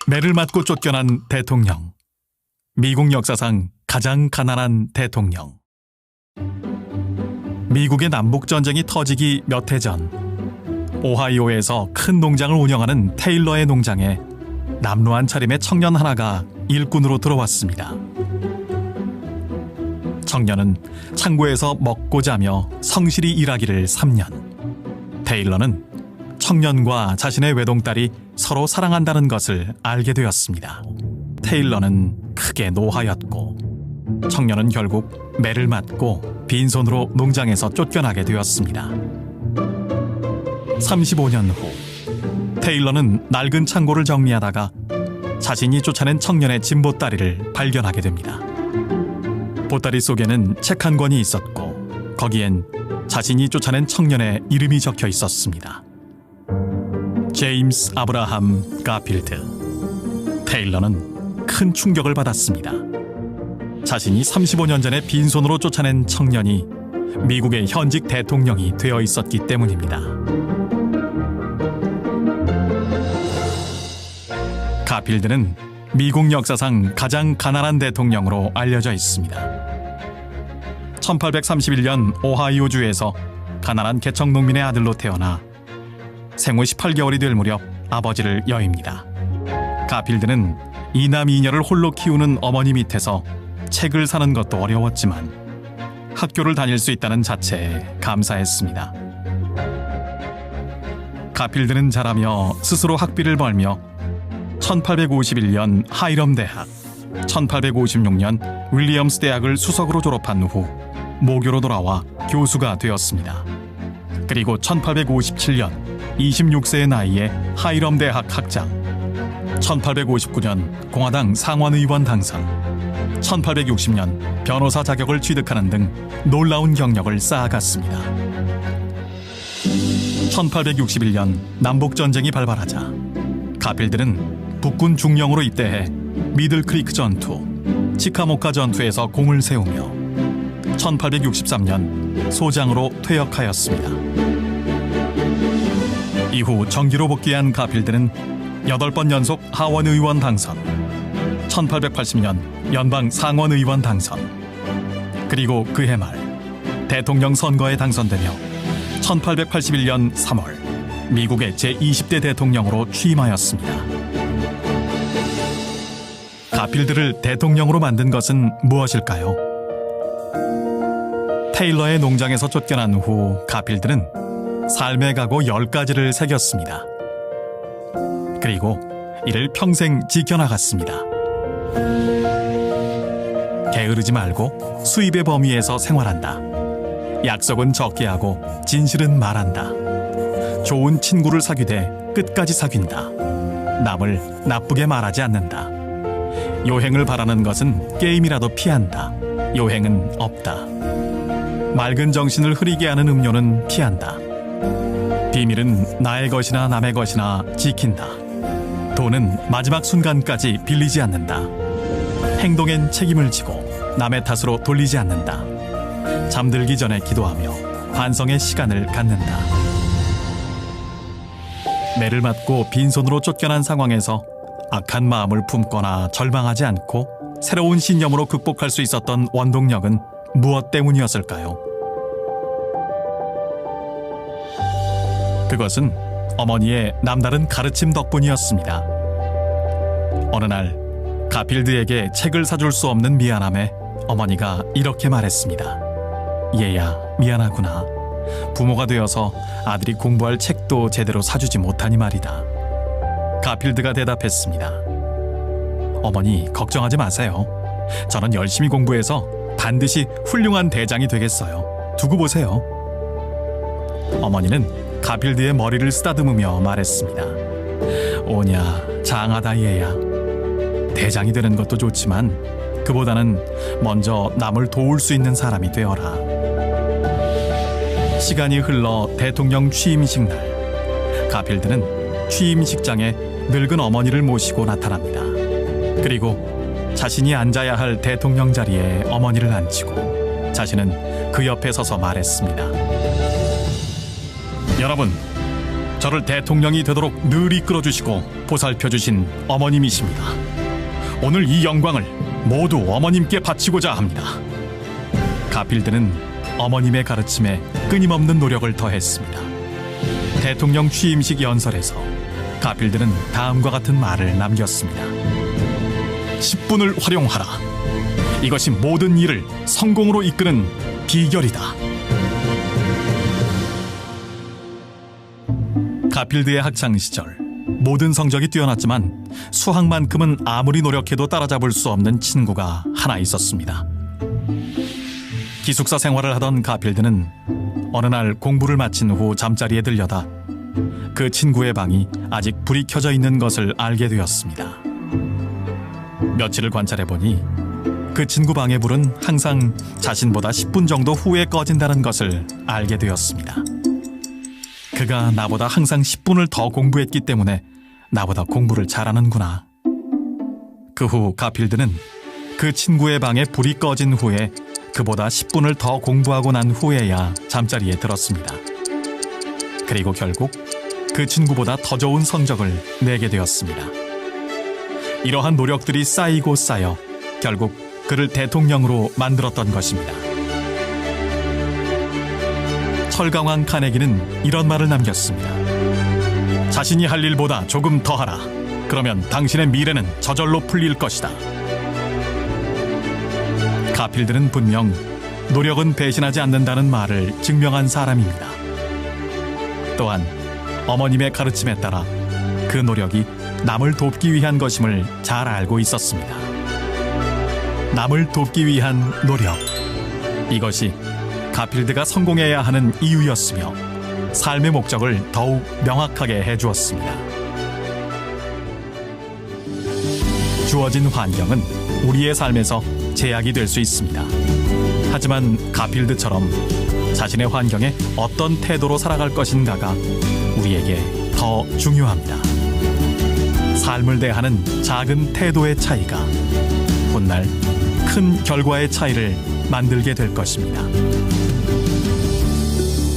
매를 맞고 쫓겨난 대통령. 미국 역사상 가장 가난한 대통령. 미국의 남북전쟁이 터지기 몇 해 전, 오하이오에서 큰 농장을 운영하는 테일러의 농장에 남루한 차림의 청년 하나가 일꾼으로 들어왔습니다. 청년은 창고에서 먹고 자며 성실히 일하기를 3년. 테일러는 청년과 자신의 외동딸이 서로 사랑한다는 것을 알게 되었습니다. 테일러는 크게 노하였고 청년은 결국 매를 맞고 빈손으로 농장에서 쫓겨나게 되었습니다. 35년 후 테일러는 낡은 창고를 정리하다가 자신이 쫓아낸 청년의 진보다리를 발견하게 됩니다. 보따리 속에는 책 한 권이 있었고 거기엔 자신이 쫓아낸 청년의 이름이 적혀 있었습니다. 제임스 아브라함 가필드. 테일러는 큰 충격을 받았습니다. 자신이 35년 전에 빈손으로 쫓아낸 청년이 미국의 현직 대통령이 되어 있었기 때문입니다. 가필드는 미국 역사상 가장 가난한 대통령으로 알려져 있습니다. 1831년 오하이오주에서 가난한 개척 농민의 아들로 태어나 생후 18개월이 될 무렵 아버지를 여입니다. 가필드는 이남 이녀를 홀로 키우는 어머니 밑에서 책을 사는 것도 어려웠지만 학교를 다닐 수 있다는 자체에 감사했습니다. 가필드는 자라며 스스로 학비를 벌며 1851년 하이럼 대학, 1856년 윌리엄스 대학을 수석으로 졸업한 후 모교로 돌아와 교수가 되었습니다. 그리고 1857년 26세의 나이에 하이럼 대학 학장, 1859년 공화당 상원의원 당선, 1860년 변호사 자격을 취득하는 등 놀라운 경력을 쌓아갔습니다. 1861년 남북전쟁이 발발하자 가필드는 북군 중령으로 입대해 미들크리크 전투, 치카모카 전투에서 공을 세우며 1863년 소장으로 퇴역하였습니다. 이후 정기로 복귀한 가필드는 8번 연속 하원 의원 당선, 1880년 연방 상원 의원 당선, 그리고 그해 말 대통령 선거에 당선되며 1881년 3월 미국의 제20대 대통령으로 취임하였습니다. 가필드를 대통령으로 만든 것은 무엇일까요? 테일러의 농장에서 쫓겨난 후 가필드는 삶의 각오 10가지를 새겼습니다. 그리고 이를 평생 지켜나갔습니다. 게으르지 말고 수입의 범위에서 생활한다. 약속은 적게 하고 진실은 말한다. 좋은 친구를 사귀되 끝까지 사귄다. 남을 나쁘게 말하지 않는다. 요행을 바라는 것은 게임이라도 피한다. 요행은 없다. 맑은 정신을 흐리게 하는 음료는 피한다. 비밀은 나의 것이나 남의 것이나 지킨다. 돈은 마지막 순간까지 빌리지 않는다. 행동엔 책임을 지고 남의 탓으로 돌리지 않는다. 잠들기 전에 기도하며 반성의 시간을 갖는다. 매를 맞고 빈손으로 쫓겨난 상황에서 악한 마음을 품거나 절망하지 않고 새로운 신념으로 극복할 수 있었던 원동력은 무엇 때문이었을까요? 그것은 어머니의 남다른 가르침 덕분이었습니다. 어느 날 가필드에게 책을 사줄 수 없는 미안함에 어머니가 이렇게 말했습니다. 얘야, 미안하구나. 부모가 되어서 아들이 공부할 책도 제대로 사주지 못하니 말이다. 가필드가 대답했습니다. 어머니, 걱정하지 마세요. 저는 열심히 공부해서 반드시 훌륭한 대장이 되겠어요. 두고 보세요. 어머니는 가필드의 머리를 쓰다듬으며 말했습니다. 오냐, 장하다 얘야. 대장이 되는 것도 좋지만 그보다는 먼저 남을 도울 수 있는 사람이 되어라. 시간이 흘러 대통령 취임식 날, 가필드는 취임식장에 늙은 어머니를 모시고 나타납니다. 그리고 자신이 앉아야 할 대통령 자리에 어머니를 앉히고 자신은 그 옆에 서서 말했습니다. 여러분, 저를 대통령이 되도록 늘 이끌어주시고 보살펴주신 어머님이십니다. 오늘 이 영광을 모두 어머님께 바치고자 합니다. 가필드는 어머님의 가르침에 끊임없는 노력을 더했습니다. 대통령 취임식 연설에서 가필드는 다음과 같은 말을 남겼습니다. 10분을 활용하라. 이것이 모든 일을 성공으로 이끄는 비결이다. 가필드의 학창 시절 모든 성적이 뛰어났지만 수학만큼은 아무리 노력해도 따라잡을 수 없는 친구가 하나 있었습니다. 기숙사 생활을 하던 가필드는 어느 날 공부를 마친 후 잠자리에 들려다 그 친구의 방이 아직 불이 켜져 있는 것을 알게 되었습니다. 며칠을 관찰해보니 그 친구 방의 불은 항상 자신보다 10분 정도 후에 꺼진다는 것을 알게 되었습니다. 그가 나보다 항상 10분을 더 공부했기 때문에 나보다 공부를 잘하는구나. 그 후 가필드는 그 친구의 방에 불이 꺼진 후에 그보다 10분을 더 공부하고 난 후에야 잠자리에 들었습니다. 그리고 결국 그 친구보다 더 좋은 성적을 내게 되었습니다. 이러한 노력들이 쌓이고 쌓여 결국 그를 대통령으로 만들었던 것입니다. 철강왕 카네기는 이런 말을 남겼습니다. 자신이 할 일보다 조금 더 하라. 그러면 당신의 미래는 저절로 풀릴 것이다. 가필드는 분명 노력은 배신하지 않는다는 말을 증명한 사람입니다. 또한 어머님의 가르침에 따라 그 노력이 남을 돕기 위한 것임을 잘 알고 있었습니다. 남을 돕기 위한 노력, 이것이 가필드가 성공해야 하는 이유였으며 삶의 목적을 더욱 명확하게 해주었습니다. 주어진 환경은 우리의 삶에서 제약이 될 수 있습니다. 하지만 가필드처럼 자신의 환경에 어떤 태도로 살아갈 것인가가 우리에게 더 중요합니다. 삶을 대하는 작은 태도의 차이가 훗날 큰 결과의 차이를 만들게 될 것입니다.